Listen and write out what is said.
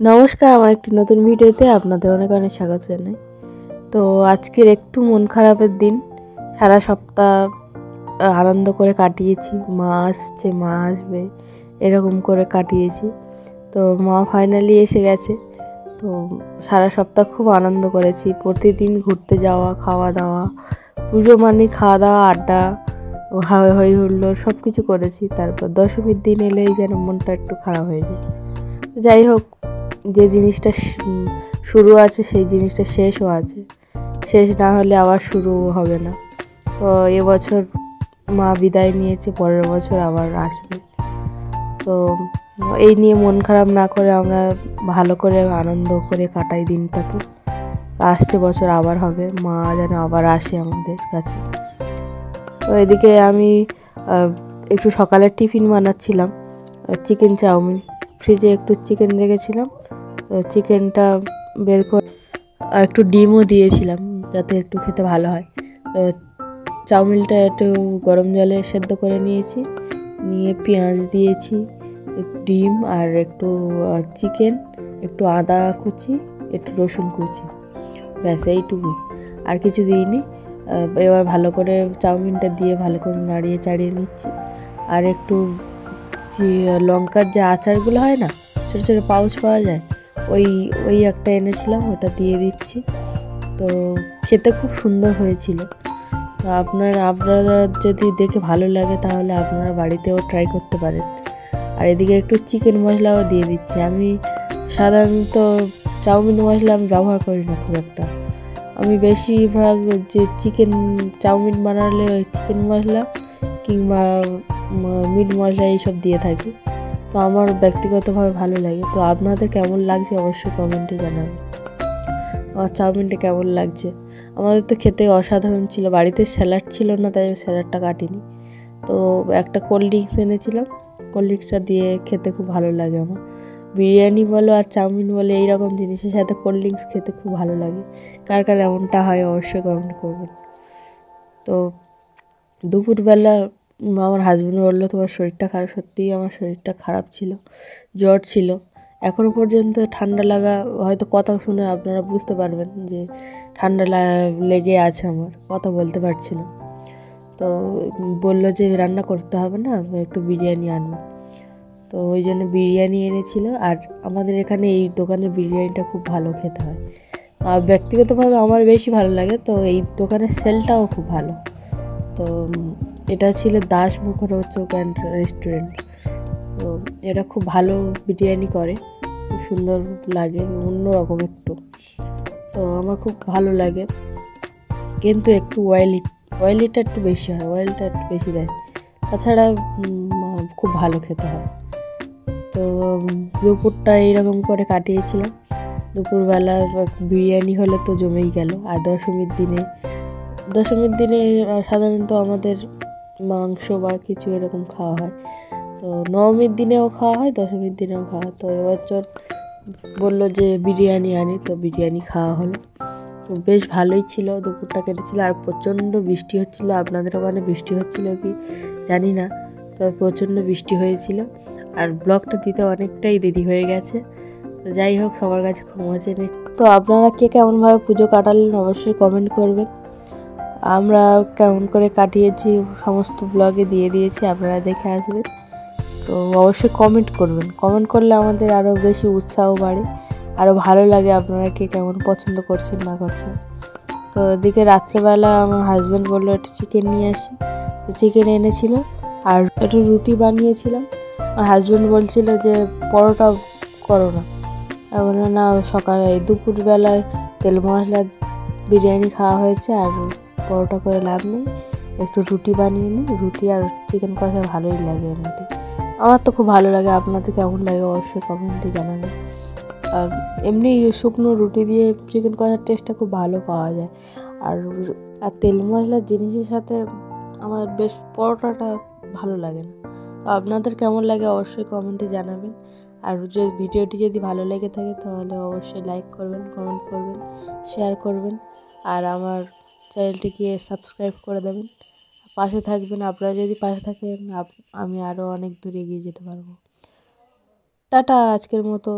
নমস্কার, আমার একটি নতুন ভিডিওতে আপনাদের অনেক অনেক স্বাগত জানাই। তো আজকের একটু মন খারাপের দিন। সারা সপ্তাহ আনন্দ করে কাটিয়েছি, মা আসছে মা আসবে এরকম করে কাটিয়েছি। তো মা ফাইনালি এসে গেছে। তো সারা সপ্তাহ খুব আনন্দ করেছি, প্রতিদিন ঘুরতে যাওয়া, খাওয়া দাওয়া, পুজো মানে খাওয়া দাওয়া, আড্ডা, হই হুল্লোড় সব কিছু করেছি। তারপর দশমীর দিন এলেই যেন মনটা একটু খারাপ হয়ে যায়। যাই হোক, যে জিনিসটা শুরু আছে সেই জিনিসটা শেষও আছে, শেষ না হলে আবার শুরু হবে না। তো এবছর মা বিদায় নিয়েছে, পরের বছর আবার আসবে। তো এই নিয়ে মন খারাপ না করে আমরা ভালো করে আনন্দ করে কাটাই দিনটাকে। আসছে বছর আবার হবে, মা যেন আবার আসে আমাদের কাছে। তো এদিকে আমি একটু সকালের টিফিন বানাচ্ছিলাম, চিকেন চাউমিন। ফ্রিজে একটু চিকেন রেখেছিলাম, তো চিকেনটা বের করে একটু ডিমও দিয়েছিলাম যাতে একটু খেতে ভালো হয়। তো চাউমিনটা একটু গরম জলে সেদ্ধ করে নিয়েছি, নিয়ে পেঁয়াজ দিয়েছি, ডিম আর একটু চিকেন, একটু আদা কুচি, একটু রসুন কুচি, ব্যাস এইটুকুই, আর কিছু দিইনি। এবার ভালো করে চাউমিনটা দিয়ে ভালো করে নাড়িয়ে চাড়িয়ে নিচ্ছি। আর একটু লঙ্কার যে আচারগুলো হয় না, ছোটো ছোটো পাউচ পাওয়া যায়, ওই একটা এনেছিলাম, ওটা দিয়ে দিচ্ছি। তো খেতে খুব সুন্দর হয়েছিল। তো আপনারা যদি দেখে ভালো লাগে তাহলে আপনারা বাড়িতেও ট্রাই করতে পারেন। আর এদিকে একটু চিকেন মশলাও দিয়ে দিচ্ছি। আমি সাধারণত চাউমিন মশলা আমি ব্যবহার করি না খুব একটা। আমি বেশিরভাগ যে চিকেন চাউমিন বানালে ওই চিকেন মশলা কিংবা মিট মশলা এইসব দিয়ে থাকি। তো আমার ব্যক্তিগতভাবে ভালো লাগে। তো আপনাদের কেমন লাগছে অবশ্যই কমেন্টে জানাবেন। আর চাউমিনটা কেমন লাগছে? আমাদের তো খেতে অসাধারণ ছিল। বাড়িতে স্যালাড ছিল না, তাই স্যালাডটা কাটিনি। তো একটা কোল্ড ড্রিঙ্কস এনেছিলাম, কোল্ড ড্রিঙ্কসটা দিয়ে খেতে খুব ভালো লাগে আমার। বিরিয়ানি বলো আর চাউমিন বলো, এইরকম জিনিসের সাথে কোল্ড ড্রিঙ্কস খেতে খুব ভালো লাগে। কার কার এমনটা হয় অবশ্যই কমেন্ট করবেন। তো দুপুরবেলা আমার হাজব্যান্ড বললো তোমার শরীরটা খারাপ। সত্যিই আমার শরীরটা খারাপ ছিল, জ্বর ছিল। এখনও পর্যন্ত ঠান্ডা লাগা, হয়তো কথা শুনে আপনারা বুঝতে পারবেন যে ঠান্ডা লেগে আছে, আমার কথা বলতে পারছি না। তো বললো যে রান্না করতে হবে না, একটু বিরিয়ানি আনবো। তো ওই জন্য বিরিয়ানি এনেছিল। আর আমাদের এখানে এই দোকানের বিরিয়ানিটা খুব ভালো খেতে হয়, আর ব্যক্তিগতভাবে আমার বেশি ভালো লাগে। তো এই দোকানের সেলটাও খুব ভালো। তো এটা ছিল দাস মুখরোচক অ্যান্ড রেস্টুরেন্ট। তো এটা খুব ভালো বিরিয়ানি করে, খুব সুন্দর লাগে, অন্যরকম একটু। তো আমার খুব ভালো লাগে, কিন্তু একটু অয়েলিটা একটু বেশি হয়, অয়েলটা একটু বেশি দেয়। তাছাড়া খুব ভালো খেতে হয়। তো দুপুরটা এইরকম করে কাটিয়েছিলাম। দুপুরবেলার বিরিয়ানি হলে তো জমেই গেল। আর দশমীর দিনে সাধারণত আমাদের মাংস বা কিছু এরকম খাওয়া হয়। তো নবমীর দিনেও খাওয়া হয়, দশমীর দিনেও খাওয়া হয়। তো এবছর বললো যে বিরিয়ানি আনি, তো বিরিয়ানি খাওয়া হলো। তো বেশ ভালোই ছিল, দুপুরটা কেটেছিল। আর প্রচণ্ড বৃষ্টি হচ্ছিল। আপনাদের ওখানে বৃষ্টি হচ্ছিল কি জানি না, তো প্রচণ্ড বৃষ্টি হয়েছিল। আর ব্লগটা দিতে অনেকটাই দেরি হয়ে গেছে। তো যাই হোক, সবার কাছে ক্ষমা চেয়ে নিই। তো আপনারা কে কেমনভাবে পুজো কাটালেন অবশ্যই কমেন্ট করবেন। আমরা কেমন করে কাটিয়েছি সমস্ত ব্লগে দিয়ে দিয়েছি, আপনারা দেখে আসবেন। তো অবশ্যই কমেন্ট করবেন, কমেন্ট করলে আমাদের আরও বেশি উৎসাহ বাড়ে, আরও ভালো লাগে আপনারা কে কেমন পছন্দ করছেন না করছেন। তো এদিকে রাত্রেবেলা আমার হাজব্যান্ড বললো একটু চিকেন নিয়ে আসি, তো চিকেন এনেছিল। আর একটু রুটি বানিয়েছিলাম। আমার হাজব্যান্ড বলছিল যে পরোটা করো না, বললো না সকালে দুপুরবেলায় তেল মশলা বিরিয়ানি খাওয়া হয়েছে, আর পরোটা করে লাভ নেই, একটু রুটি বানিয়ে নিই। রুটি আর চিকেন কষা ভালোই লাগে এমনিতে, আমার তো খুব ভালো লাগে। আপনাদের কেমন লাগে অবশ্যই কমেন্টে জানাবেন। আর এমনি শুকনো রুটি দিয়ে চিকেন কষার টেস্টটা খুব ভালো পাওয়া যায়। আর তেল মশলার জিনিসের সাথে আমার বেশ পরোটাটা ভালো লাগে না। তো আপনাদের কেমন লাগে অবশ্যই কমেন্টে জানাবেন। আর ভিডিওটি যদি ভালো লেগে থাকে তাহলে অবশ্যই লাইক করবেন, কমেন্ট করবেন, শেয়ার করবেন। আর আমার চ্যানেলটিকে সাবস্ক্রাইব করে দেবেন, পাশে থাকবেন। আপনারা যদি পাশে থাকেন আমি আরও অনেক দূর এগিয়ে যেতে পারবো। টাটা, আজকের মতো।